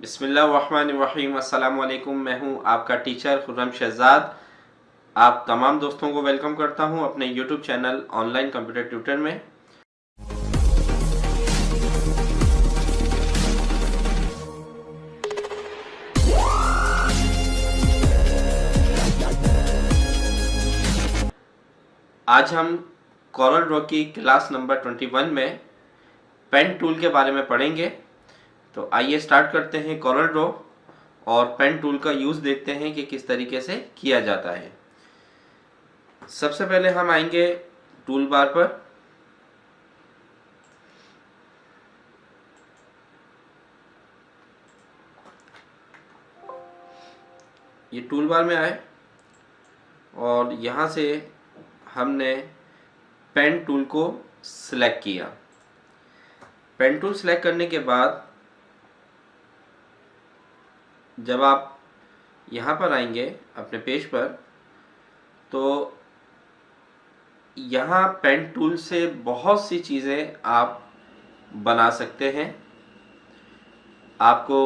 बिस्मिल्लाहिर्रहमानिर्रहीम। अस्सलाम वालेकुम। मैं हूं आपका टीचर खुर्रम शहजाद। आप तमाम दोस्तों को वेलकम करता हूं अपने YouTube channel online computer tutor में। आज हम कॉरल ड्रॉ की क्लास नंबर 21 में पेन टूल के बारे में पढ़ेंगे। तो आइए स्टार्ट करते हैं कॉरल ड्रॉ और पेन टूल का यूज़ देखते हैं कि किस तरीके से किया जाता है। सबसे पहले हम आएंगे टूल बार पर। ये टूल बार में आए और यहाँ से हमने पेन टूल को सिलेक्ट किया। पेन टूल सिलेक्ट करने के बाद जब आप यहाँ पर आएंगे अपने पेज पर, तो यहाँ पेन टूल से बहुत सी चीज़ें आप बना सकते हैं। आपको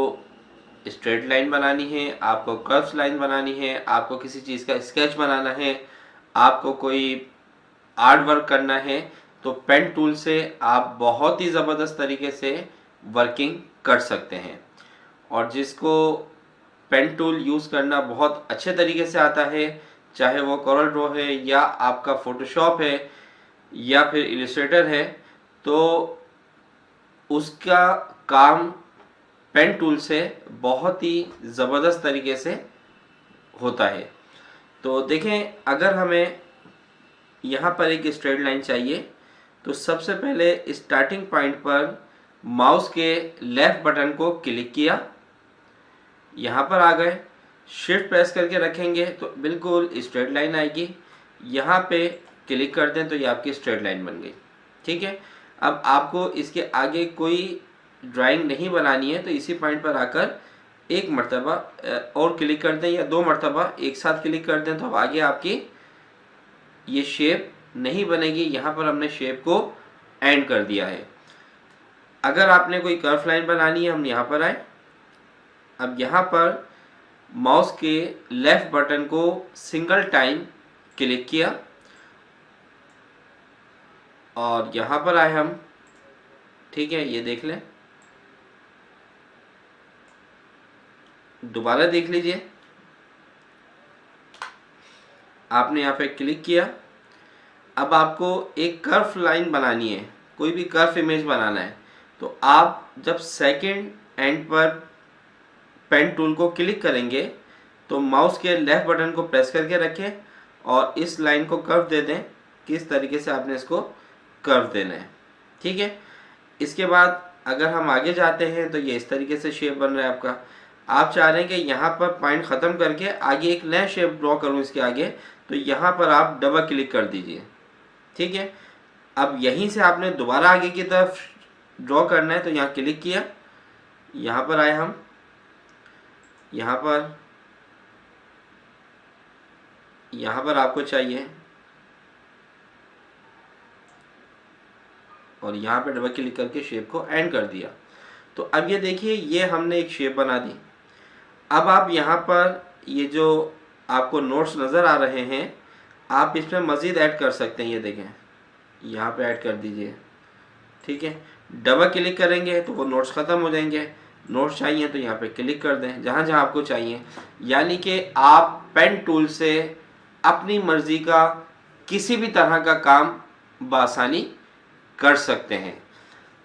स्ट्रेट लाइन बनानी है, आपको कर्व्स लाइन बनानी है, आपको किसी चीज़ का स्केच बनाना है, आपको कोई आर्ट वर्क करना है, तो पेन टूल से आप बहुत ही ज़बरदस्त तरीके से वर्किंग कर सकते हैं। और जिसको पेन टूल यूज़ करना बहुत अच्छे तरीके से आता है, चाहे वो कॉरल ड्रॉ है या आपका फोटोशॉप है या फिर इलस्ट्रेटर है, तो उसका काम पेन टूल से बहुत ही ज़बरदस्त तरीके से होता है। तो देखें, अगर हमें यहाँ पर एक स्ट्रेट लाइन चाहिए तो सबसे पहले स्टार्टिंग पॉइंट पर माउस के लेफ्ट बटन को क्लिक किया, यहाँ पर आ गए, शिफ्ट प्रेस करके रखेंगे तो बिल्कुल स्ट्रेट लाइन आएगी। यहाँ पे क्लिक कर दें तो ये आपकी स्ट्रेट लाइन बन गई। ठीक है, अब आपको इसके आगे कोई ड्राइंग नहीं बनानी है तो इसी पॉइंट पर आकर एक मर्तबा और क्लिक कर दें या दो मर्तबा एक साथ क्लिक कर दें तो अब आगे आपकी ये शेप नहीं बनेगी। यहाँ पर हमने शेप को एंड कर दिया है। अगर आपने कोई कर्व लाइन बनानी है, हम यहाँ पर आए, अब यहाँ पर माउस के लेफ्ट बटन को सिंगल टाइम क्लिक किया और यहाँ पर आए हम। ठीक है, ये देख लें, दोबारा देख लीजिए। आपने यहाँ पे क्लिक किया, अब आपको एक कर्व लाइन बनानी है, कोई भी कर्व इमेज बनाना है, तो आप जब सेकंड एंड पर पेन टूल को क्लिक करेंगे तो माउस के लेफ्ट बटन को प्रेस करके रखें और इस लाइन को कर्व दे दें। किस तरीके से आपने इसको कर्व देना है। ठीक है, इसके बाद अगर हम आगे जाते हैं तो ये इस तरीके से शेप बन रहा है आपका। आप चाह रहे हैं कि यहाँ पर पॉइंट ख़त्म करके आगे एक नया शेप ड्रॉ करूँ इसके आगे, तो यहाँ पर आप डबल क्लिक कर दीजिए। ठीक है, अब यहीं से आपने दोबारा आगे की तरफ ड्रॉ करना है तो यहाँ क्लिक किया, यहाँ पर आए हम, यहाँ पर आपको चाहिए और यहाँ पे डबल क्लिक करके शेप को एंड कर दिया। तो अब ये देखिए, ये हमने एक शेप बना दी। अब आप यहाँ पर ये जो आपको नोट्स नज़र आ रहे हैं, आप इसमें मज़ीद ऐड कर सकते हैं। ये देखें, यहाँ पे ऐड कर दीजिए। ठीक है, डबल क्लिक करेंगे तो वो नोट्स ख़त्म हो जाएंगे। नोट्स चाहिए तो यहाँ पे क्लिक कर दें जहाँ जहाँ आपको चाहिए। यानी कि आप पेन टूल से अपनी मर्ज़ी का किसी भी तरह का काम बआसानी कर सकते हैं।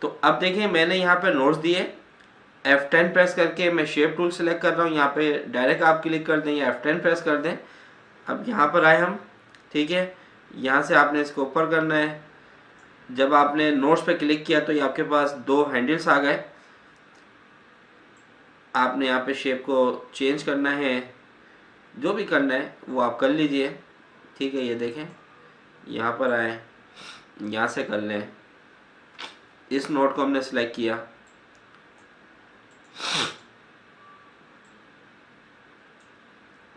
तो अब देखिए, मैंने यहाँ पे नोट्स दिए, F10 प्रेस करके मैं शेप टूल सेलेक्ट कर रहा हूँ। यहाँ पे डायरेक्ट आप क्लिक कर दें या F10 प्रेस कर दें। अब यहाँ पर आए हम। ठीक है, यहाँ से आपने इसको ऊपर करना है। जब आपने नोट्स पे क्लिक किया तो ये आपके पास दो हैंडल्स आ गए। आपने यहाँ पे शेप को चेंज करना है, जो भी करना है वो आप कर लीजिए। ठीक है, ये देखें, यहाँ पर आए, यहाँ से कर लें। इस नोट को हमने सेलेक्ट किया,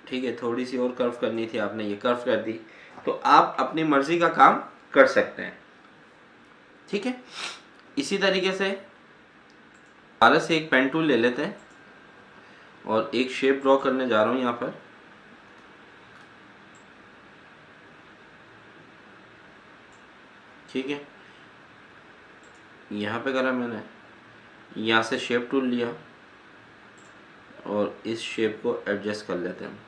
ठीक है, थोड़ी सी और कर्व करनी थी, आपने ये कर्व कर दी। तो आप अपनी मर्जी का काम कर सकते हैं। ठीक है, इसी तरीके से दोबारा से एक पेन टूल ले लेते हैं और एक शेप ड्रॉ करने जा रहा हूँ यहाँ पर। ठीक है, यहाँ पे करा मैंने, यहाँ से शेप टूल लिया और इस शेप को एडजस्ट कर लेते हैं।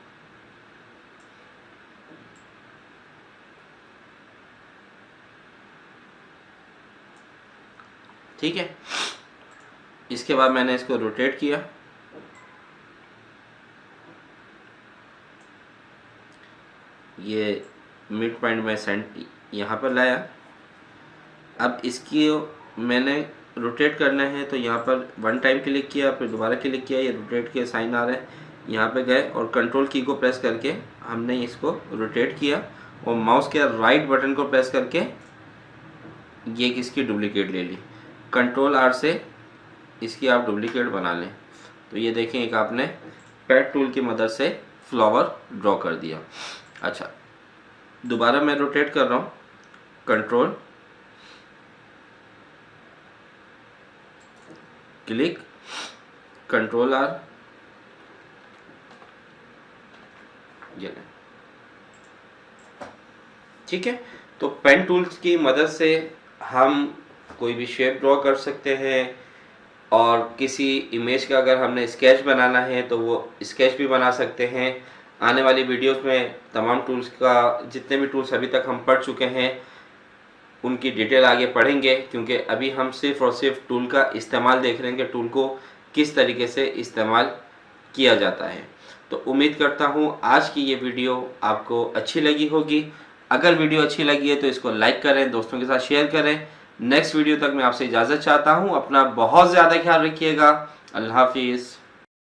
ठीक है, इसके बाद मैंने इसको रोटेट किया। ये मिड पॉइंट में सेंट यहाँ पर लाया। अब इसकी मैंने रोटेट करना है तो यहाँ पर वन टाइम क्लिक किया, फिर दोबारा क्लिक किया, ये रोटेट के साइन आ रहे हैं, यहाँ पे गए और कंट्रोल की को प्रेस करके हमने इसको रोटेट किया और माउस के राइट बटन को प्रेस करके ये इसकी डुप्लीकेट ले ली। कंट्रोल आर से इसकी आप डुप्लीकेट बना लें। तो ये देखें, एक आपने पैड टूल की मदद से फ्लावर ड्रॉ कर दिया। अच्छा, दोबारा मैं रोटेट कर रहा हूँ, कंट्रोल क्लिक, कंट्रोल आर, ये। ठीक है, तो पेन टूल्स की मदद से हम कोई भी शेप ड्रॉ कर सकते हैं और किसी इमेज का अगर हमने स्केच बनाना है तो वो स्केच भी बना सकते हैं। आने वाली वीडियोस में तमाम टूल्स का, जितने भी टूल्स अभी तक हम पढ़ चुके हैं उनकी डिटेल आगे पढ़ेंगे, क्योंकि अभी हम सिर्फ और सिर्फ टूल का इस्तेमाल देख रहे हैं कि टूल को किस तरीके से इस्तेमाल किया जाता है। तो उम्मीद करता हूँ आज की ये वीडियो आपको अच्छी लगी होगी। अगर वीडियो अच्छी लगी है तो इसको लाइक करें, दोस्तों के साथ शेयर करें। नेक्स्ट वीडियो तक मैं आपसे इजाज़त चाहता हूँ। अपना बहुत ज़्यादा ख्याल रखिएगा। अल्लाह हाफिज़।